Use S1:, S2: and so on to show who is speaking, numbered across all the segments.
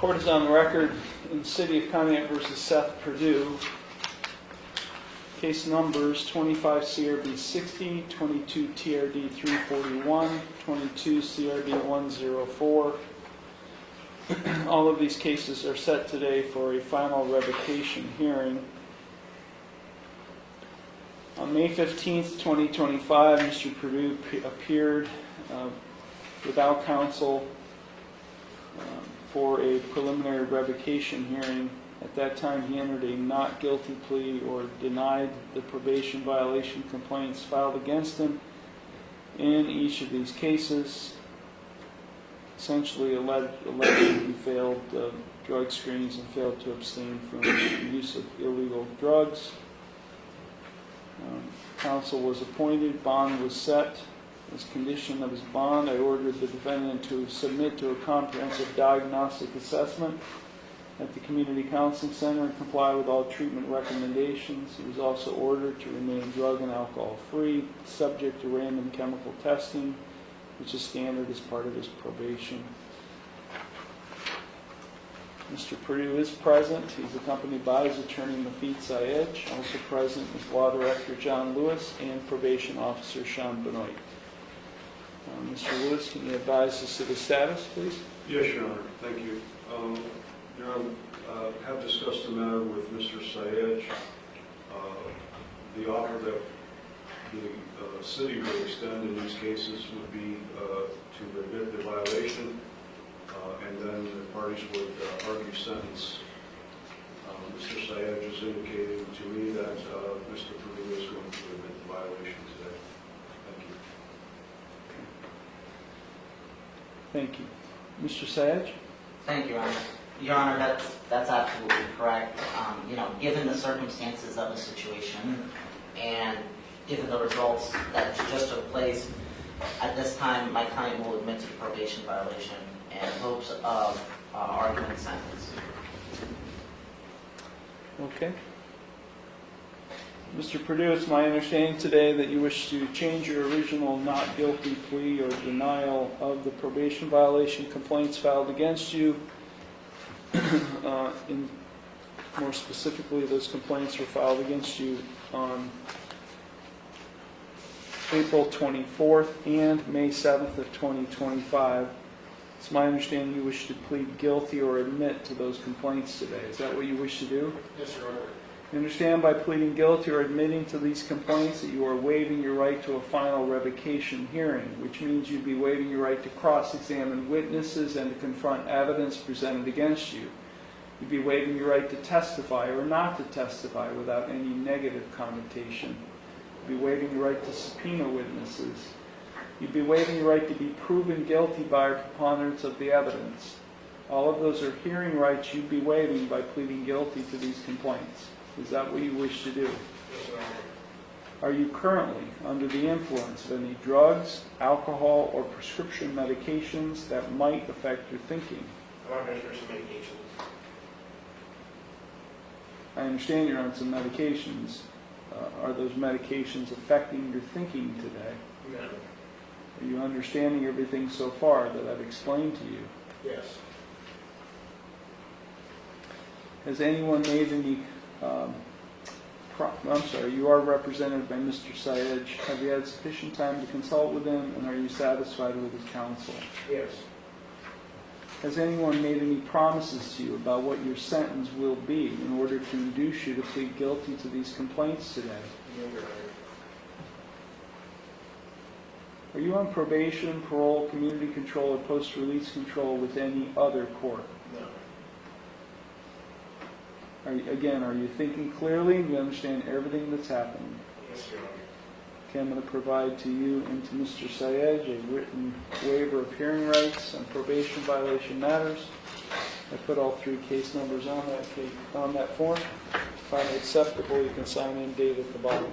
S1: Court is on the record in the City of Conneaut versus Seth Perdue. Case numbers 25 CRB 60, 22 TRD 341, 22 CRD 104. All of these cases are set today for a final revocation hearing. On May 15th, 2025, Mr. Perdue appeared without counsel for a preliminary revocation hearing. At that time, he entered a not guilty plea or denied the probation violation complaints filed against him in each of these cases, essentially alleging he failed drug screens and failed to abstain from the use of illegal drugs. Counsel was appointed, bond was set. As condition of his bond, I ordered the defendant to submit to a comprehensive diagnostic assessment at the Community Counseling Center and comply with all treatment recommendations. He was also ordered to remain drug and alcohol free, subject to random chemical testing, which is standard as part of his probation. Mr. Perdue is present. He's accompanied by his attorney, Mafid Syed. Also present is Law Director John Lewis and Probation Officer Sean Benoit. Mr. Lewis, can you advise us of the status, please?
S2: Yes, Your Honor. Thank you. Your Honor, I have discussed the matter with Mr. Syed. The offer that the city would extend in these cases would be to admit the violation, and then the parties would argue sentence. Mr. Syed is indicating to me that Mr. Perdue is going to admit the violation today. Thank you.
S1: Thank you. Mr. Syed?
S3: Thank you, Your Honor. Your Honor, that's absolutely correct. Given the circumstances of the situation and given the results that just took place, at this time, my client will admit to the probation violation in hopes of arguing sentence.
S1: Okay. Mr. Perdue, it's my understanding today that you wish to change your original not guilty plea or denial of the probation violation complaints filed against you. More specifically, those complaints were filed against you on April 24th and May 7th of 2025. It's my understanding you wish to plead guilty or admit to those complaints today. Is that what you wish to do?
S4: Yes, Your Honor.
S1: You understand by pleading guilty or admitting to these complaints that you are waiving your right to a final revocation hearing, which means you'd be waiving your right to cross-examine witnesses and to confront evidence presented against you. You'd be waiving your right to testify or not to testify without any negative connotation. You'd be waiving your right to subpoena witnesses. You'd be waiving your right to be proven guilty by a preponderance of the evidence. All of those are hearing rights you'd be waiving by pleading guilty to these complaints. Is that what you wish to do?
S4: Yes, Your Honor.
S1: Are you currently under the influence of any drugs, alcohol, or prescription medications that might affect your thinking?
S4: I'm on prescription medications.
S1: I understand you're on some medications. Are those medications affecting your thinking today?
S4: No.
S1: Are you understanding everything so far that I've explained to you?
S4: Yes.
S1: Has anyone made any... I'm sorry, you are represented by Mr. Syed. Have you had sufficient time to consult with him, and are you satisfied with his counsel?
S4: Yes.
S1: Has anyone made any promises to you about what your sentence will be in order to induce you to plead guilty to these complaints today?
S4: No, Your Honor.
S1: Are you on probation, parole, community control, or post-release control with any other court?
S4: No.
S1: Are you thinking clearly? Do you understand everything that's happening?
S4: Yes, Your Honor.
S1: Okay, I'm going to provide to you and to Mr. Syed a written waiver of hearing rights on probation violation matters. I put all three case numbers on that form. If you find it acceptable, you can sign in date at the bottom.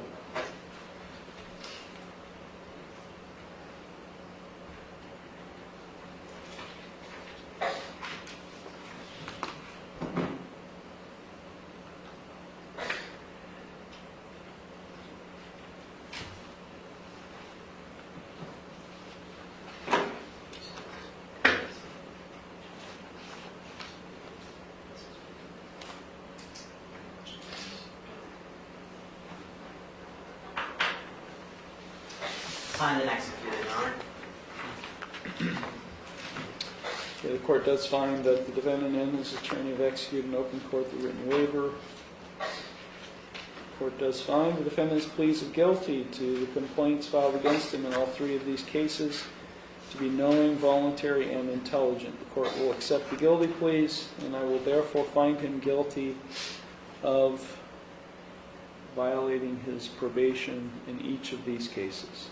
S3: Signed and executed, Your Honor.
S1: Okay, the court does find that the defendant and his attorney have executed in open court the written waiver. The court does find the defendant's pleas of guilty to the complaints filed against him in all three of these cases to be knowing, voluntary, and intelligent. The court will accept the guilty pleas, and I will therefore find him guilty of violating his probation in each of these cases.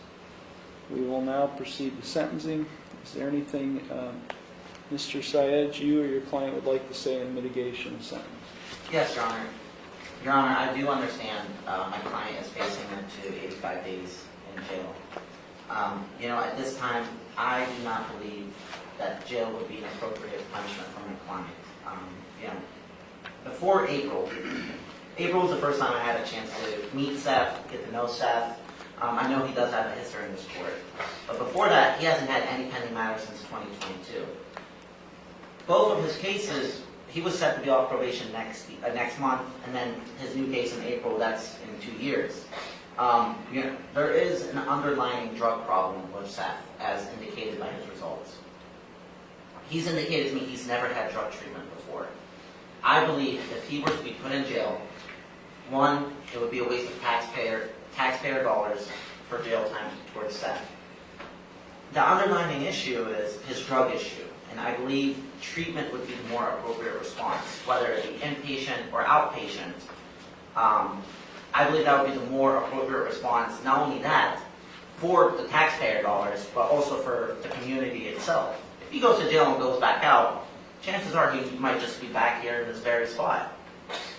S1: We will now proceed to sentencing. Is there anything, Mr. Syed, you or your client would like to say in mitigation of sentence?
S3: Yes, Your Honor. Your Honor, I do understand my client is facing up to 85 days in jail. At this time, I do not believe that jail would be an appropriate punishment for my client. Before April was the first time I had a chance to meet Seth, get to know Seth. I know he does have a history in this court. But before that, he hasn't had any pending matters since 2022. Both of his cases, he was set to be off probation next month, and then his new case in April, that's in 2 years. There is an underlying drug problem with Seth, as indicated by his results. He's indicated to me he's never had drug treatment before. I believe if he were to be put in jail, one, it would be a waste of taxpayer dollars for jail time towards Seth. The underlying issue is his drug issue, and I believe treatment would be the more appropriate response, whether it be inpatient or outpatient. I believe that would be the more appropriate response, not only that, for the taxpayer dollars, but also for the community itself. If he goes to jail and goes back out, chances are he might just be back here in this very spot.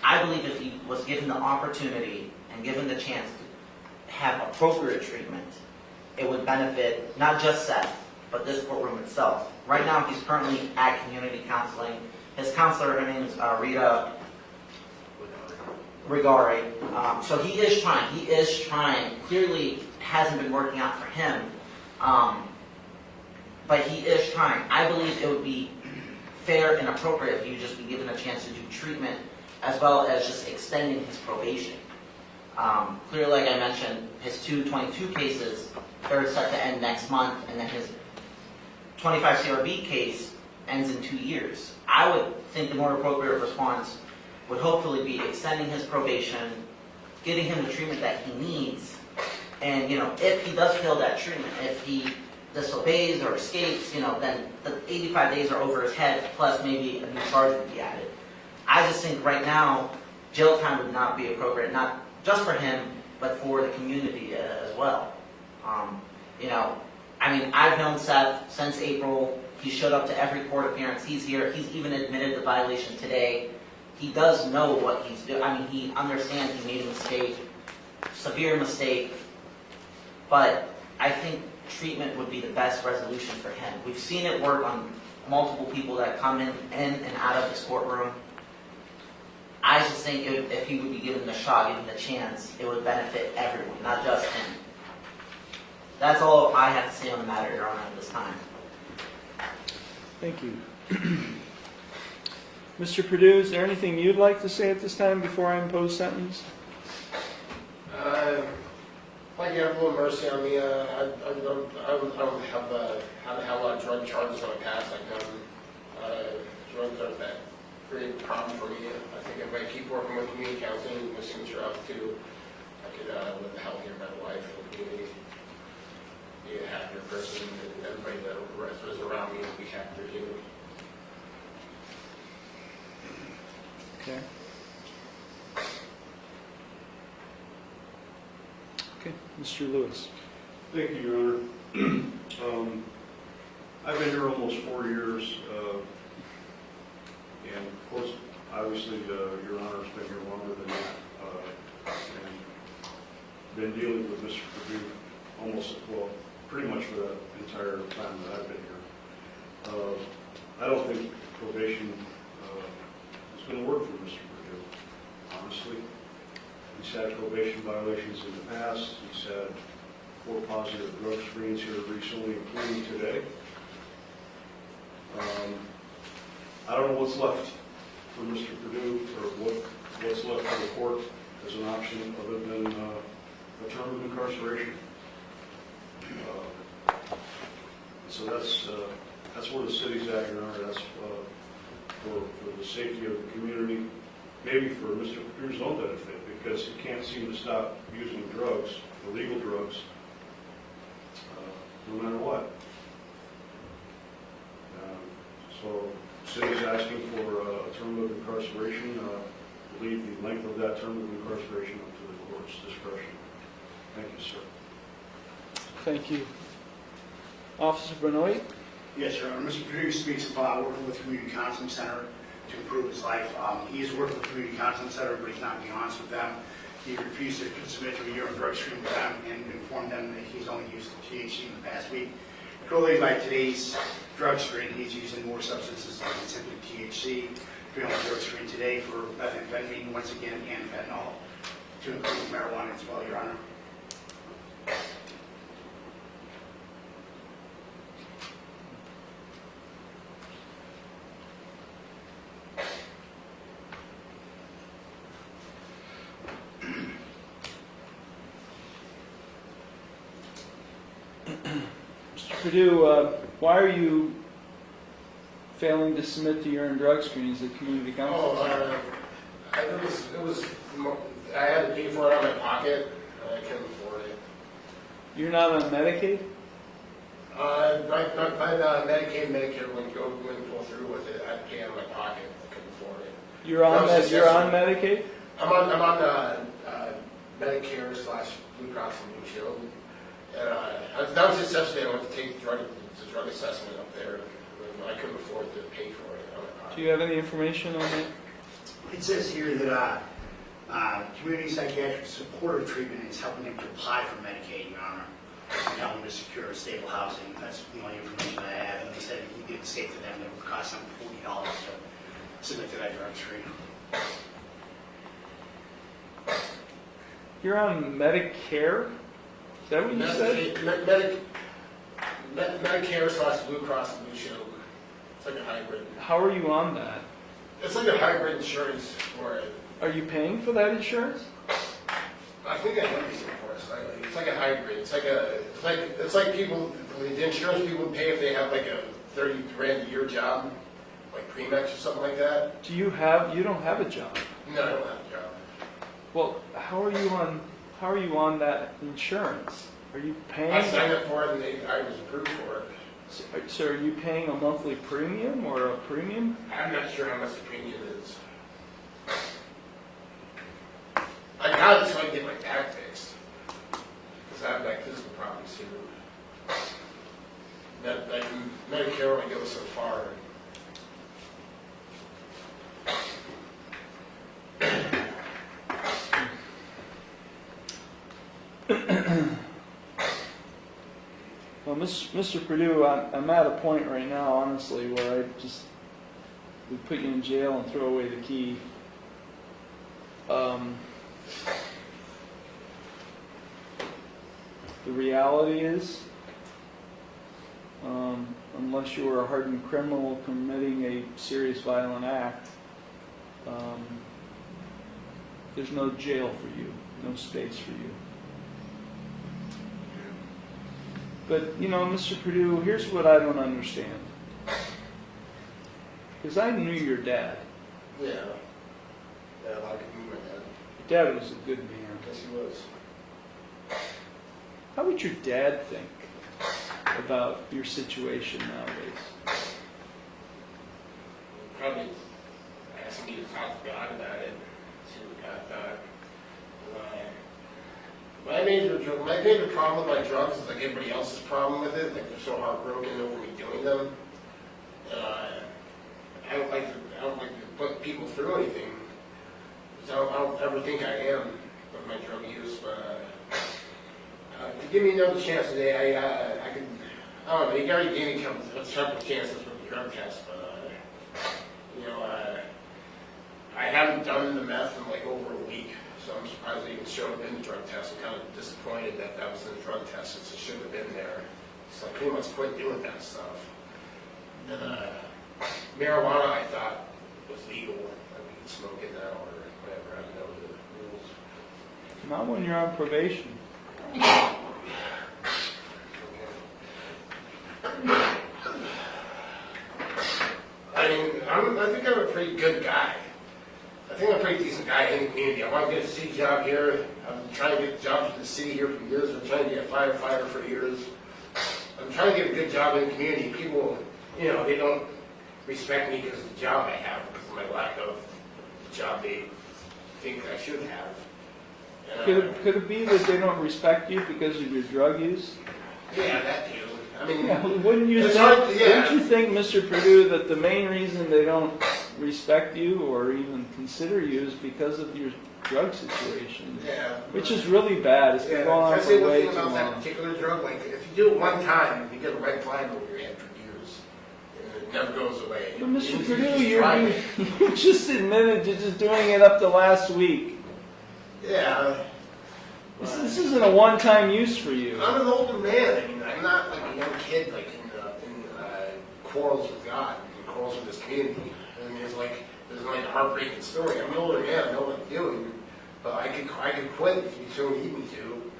S3: I believe if he was given the opportunity and given the chance to have appropriate treatment, it would benefit not just Seth, but this courtroom itself. Right now, he's currently at community counseling. His counselor, her name is Rita Rigari. So he is trying. Clearly, it hasn't been working out for him, but he is trying. I believe it would be fair and appropriate if he would just be given a chance to do treatment, as well as just extending his probation. Clearly, like I mentioned, his 222 cases, they're set to end next month, and then his 25 CRB case ends in 2 years. I would think the more appropriate response would hopefully be extending his probation, getting him the treatment that he needs, and if he does fail that treatment, if he disobeys or escapes, then the 85 days are over his head, plus maybe a new charge would be added. I just think right now, jail time would not be appropriate, not just for him, but for the community as well. I've known Seth since April. He showed up to every court appearance. He's here. He's even admitted the violation today. He does know what he's doing. He understands he made a mistake, severe mistake, but I think treatment would be the best resolution for him. We've seen it work on multiple people that come in and out of this courtroom. I just think if he would be given the shot, given the chance, it would benefit everyone, not just him. That's all I have to say on the matter, Your Honor, at this time.
S1: Thank you. Mr. Perdue, is there anything you'd like to say at this time before I impose sentence?
S4: I'd like you to have a little mercy on me. I don't have a lot of drug charges in my past. Drugs aren't that great a problem for me. I think if I keep working with community counseling, the things are up to, I could live a healthier, better life in the community, be a happier person, and everybody that is around me will be happier too.
S1: Okay. Okay, Mr. Lewis.
S2: Thank you, Your Honor. I've been here almost 4 years, and of course, obviously, Your Honor's been here longer than that, and been dealing with Mr. Perdue pretty much for the entire time that I've been here. I don't think probation is going to work for Mr. Perdue, honestly. He's had probation violations in the past. He's had 4 positive drug screens here recently, including today. I don't know what's left for Mr. Perdue, or what's left for the court as an option other than a term of incarceration. So that's where the city's at, Your Honor. That's for the safety of the community, maybe for Mr. Cruz's own benefit, because he can't seem to stop using drugs, illegal drugs, no matter what. So the city's asking for a term of incarceration. Leave the length of that term of incarceration up to the court's discretion. Thank you, sir.
S1: Thank you. Officer Benoit?
S5: Yes, Your Honor. Mr. Perdue speaks about working with the Community Counseling Center to improve his life. He has worked with the Community Counseling Center, but he's not being honest with them. He refused to submit to a urine drug screen with them and informed them that he's only used THC in the past week. Clearly, by today's drug screen, he's using more substances than simply THC. We're on the drug screen today for methamphetamine, once again, and fentanyl, to include marijuana as well, Your Honor.
S1: Mr. Perdue, why are you failing to submit to urine drug screens at community council?
S4: I had to pay for it out of my pocket, and I couldn't afford it.
S1: You're not on Medicaid?
S4: My Medicaid, Medicare wouldn't go through with it. I had to pay out of my pocket. I couldn't afford it.
S1: You're on Medicaid?
S4: I'm on Medicare / Blue Cross and Blue Shield. And that was just yesterday. I went to take the drug assessment up there. I couldn't afford to pay for it out of my pocket.
S1: Do you have any information on that?
S5: It says here that community psychiatric supportive treatment is helping him to apply for Medicaid, Your Honor, and help him to secure stable housing. That's the only information I have. And they said he did say to them that it would cost him $40 to submit to that drug screen.
S1: You're on Medicare? Is that what you said?
S4: Medicare / Blue Cross and Blue Shield. It's like a hybrid.
S1: How are you on that?
S4: It's like a hybrid insurance for it.
S1: Are you paying for that insurance?
S4: I think I might be for it slightly. It's like a hybrid. It's like people, the insurance people pay if they have like a 30 grand a year job, like Premex or something like that.
S1: You don't have a job.
S4: No, I don't have a job.
S1: Well, how are you on that insurance? Are you paying?
S4: I signed up for it and I was approved for it.
S1: So are you paying a monthly premium or a premium?
S4: I'm not sure how much the premium is. I got it so I can get my back fixed. Because I have like physical problems too. Medicare only goes so far.
S1: Well, Mr. Perdue, I'm at a point right now, honestly, where we put you in jail and throw away the key. The reality is, unless you are a hardened criminal committing a serious violent act, there's no jail for you, no space for you. But, Mr. Perdue, here's what I don't understand. Because I knew your dad.
S4: Yeah. Yeah, a lot of people knew my dad.
S1: Your dad was a good man.
S4: Yes, he was.
S1: How would your dad think about your situation nowadays?
S4: Probably asking me to talk to God about it, see what God thought. My major problem with my drugs is like everybody else's problem with it. Like they're so heartbroken over me doing them. I don't like to put people through anything. So I don't ever think I am with my drug use. But if you give me another chance today, I could. I don't know. You already gave me a couple chances with the drug test, but I haven't done the meth in like over a week. So I'm surprised they even showed up in the drug test. I'm kind of disappointed that was in the drug test since it shouldn't have been there. So I pretty much quit doing that stuff. And marijuana I thought was legal. Like we could smoke it now or whatever. I don't know the rules.
S1: Not when you're on probation.
S4: I think I'm a pretty good guy. I think I'm a pretty decent guy in the community. I want to get a city job here. I'm trying to get jobs in the city here for years. I'm trying to be a firefighter for years. I'm trying to get a good job in the community. People, they don't respect me because of the job I have, because of my lack of the job they think I should have.
S1: Could it be that they don't respect you because of your drug use?
S4: Yeah, that too. I mean,
S1: Wouldn't you
S4: it's
S1: think,
S4: hard, yeah.
S1: wouldn't you think, Mr. Perdue, that the main reason they don't respect you or even consider you is because of your drug situation?
S4: Yeah.
S1: Which is really bad. It's been
S4: Yeah,
S1: going on
S4: I say
S1: for
S4: one
S1: way
S4: thing
S1: too
S4: about that
S1: long.
S4: particular drug, like if you do it one time, you get a red flag over your head for years. And it never goes away.
S1: But Mr.
S4: You
S1: Perdue,
S4: just try it.
S1: you just admitted you're just doing it up to last week.
S4: Yeah.
S1: This isn't a one-time use for you.
S4: I'm an older man. I mean, I'm not like a young kid, like in quarrels with God, and quarrels with this community. I mean, it's like a heartbreaking story. I'm an older man. I know what I'm doing, but I could quit if you so need me to.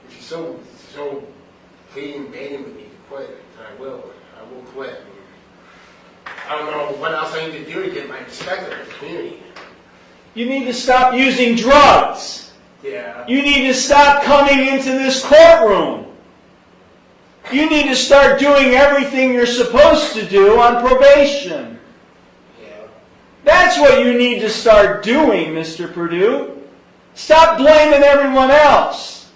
S4: If you so pleading and begging with me to quit, then I will. I will quit. I don't know what else I need to do to get my respect in the community.
S1: You need to stop using drugs.
S4: Yeah.
S1: You need to stop coming into this courtroom. You need to start doing everything you're supposed to do on probation.
S4: Yeah.
S1: That's what you need to start doing, Mr. Perdue. Stop blaming everyone else.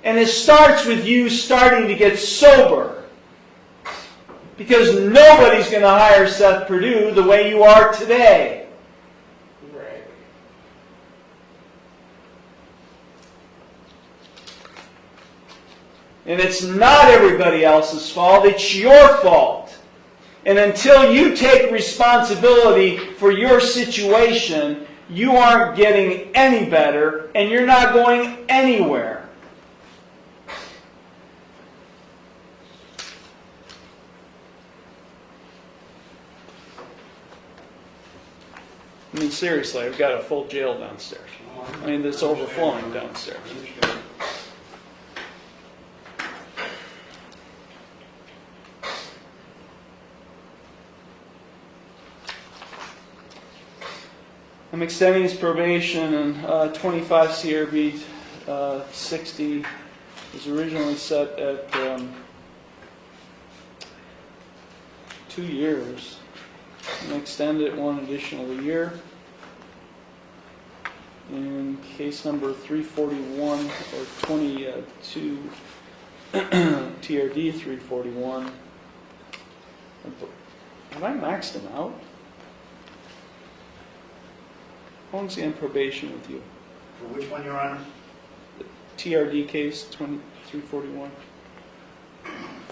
S1: And it starts with you starting to get sober. Because nobody's going to hire Seth Perdue the way you are today.
S4: Right.
S1: And it's not everybody else's fault, it's your fault. And until you take responsibility for your situation, you aren't getting any better and you're not going anywhere. I mean, seriously, I've got a full jail downstairs. I mean, it's overflowing downstairs. I'm extending his probation, and 25 CRB 60 was originally set at 2 years. I'm going to extend it one additional year. In case number 341 or 22 TRD 341, have I maxed him out? How long is he on probation with you?
S5: For which one, Your Honor?
S1: TRD case 341.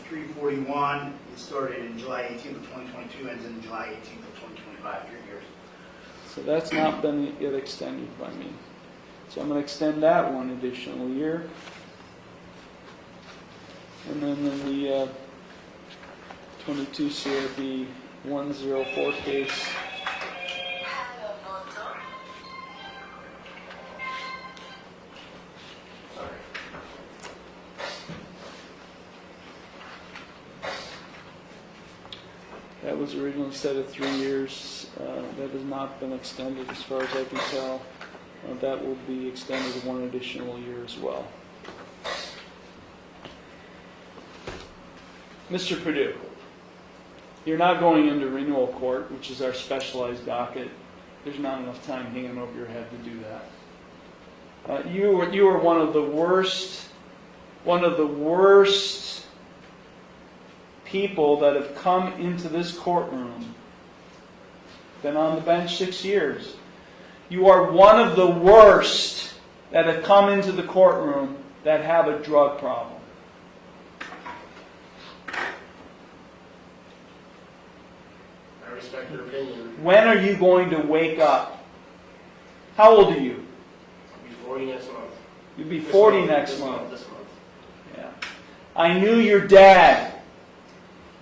S5: 341, it started in July 18th of 2022, ends in July 18th of 2025, 3 years.
S1: So that's not been yet extended by me. So I'm going to extend that one additional year. And then in the 22 CRB 104 case, that was originally set at 3 years. That has not been extended as far as I can tell. That will be extended one additional year as well. Mr. Perdue, you're not going into renewal court, which is our specialized docket. There's not enough time hanging over your head to do that. You are one of the worst people that have come into this courtroom. Been on the bench 6 years. You are one of the worst that have come into the courtroom that have a drug problem.
S4: I respect your opinion.
S1: When are you going to wake up? How old are you?
S4: I'll be 40 next month.
S1: You'll be
S4: This
S1: 40
S4: month,
S1: next
S4: this
S1: month.
S4: This month.
S1: Yeah. I knew your dad.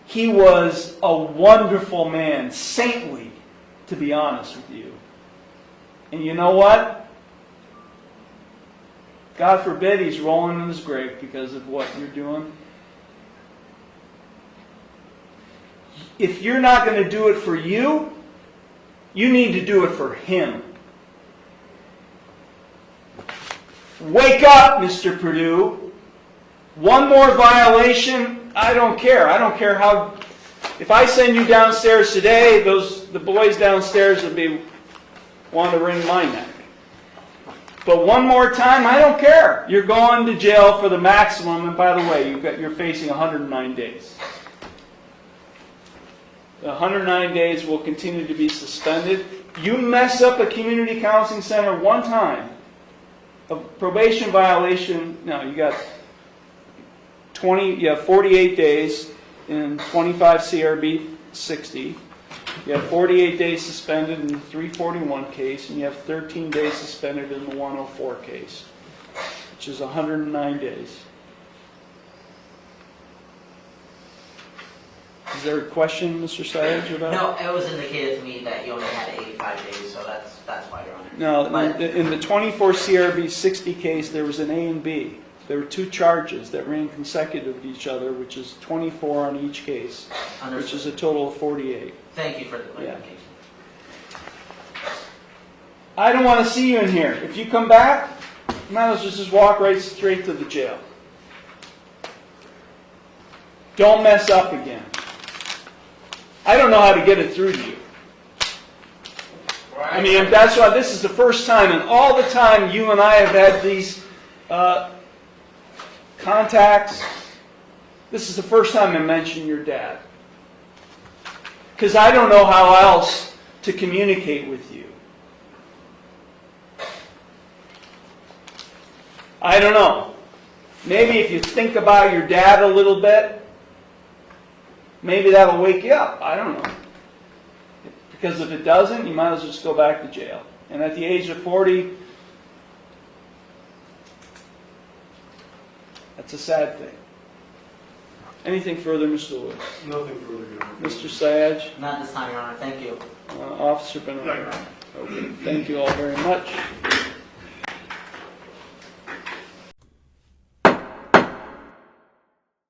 S1: He was a wonderful man, saintly, to be honest with you. And you know what? God forbid he's rolling in his grave because of what you're doing. if you're not going to do it for you, you need to do it for him. Wake up, Mr. Perdue. One more violation, I don't care. I don't care how... If I send you downstairs today, the boys downstairs would be wanting to wring my neck. But one more time, I don't care. You're going to jail for the maximum, and by the way, you're facing 109 days. The 109 days will continue to be suspended. You mess up a community counseling center one time, a probation violation, no, you have 48 days in 25 CRB 60. You have 48 days suspended in the 341 case, and you have 13 days suspended in the 104 case, which is 109 days. Is there a question, Mr. Sayage, about it?
S3: No, it was indicated to me that you only had 85 days, so that's why you're on it.
S1: No,
S3: But-
S1: in the 24 CRB 60 case, there was an A and B. There were two charges that ran consecutive to each other, which is 24 on each case, which is a total of 48.
S3: Thank you for the clarification.
S1: I don't want to see you in here. If you come back, you might as well just walk right straight to the jail. Don't mess up again. I don't know how to get it through to you. I mean, that's why this is the first time, and all the time you and I have had these contacts, this is the first time I mentioned your dad. Because I don't know how else to communicate with you. I don't know. Maybe if you think about your dad a little bit, maybe that'll wake you up. I don't know. Because if it doesn't, you might as well just go back to jail. And at the age of 40, that's a sad thing. Anything further, Mr. Lewis?
S2: Nothing further, Your Honor.
S1: Mr. Sayage?
S3: Not this time, Your Honor. Thank you.
S1: Officer Benoit? Okay, thank you all very much.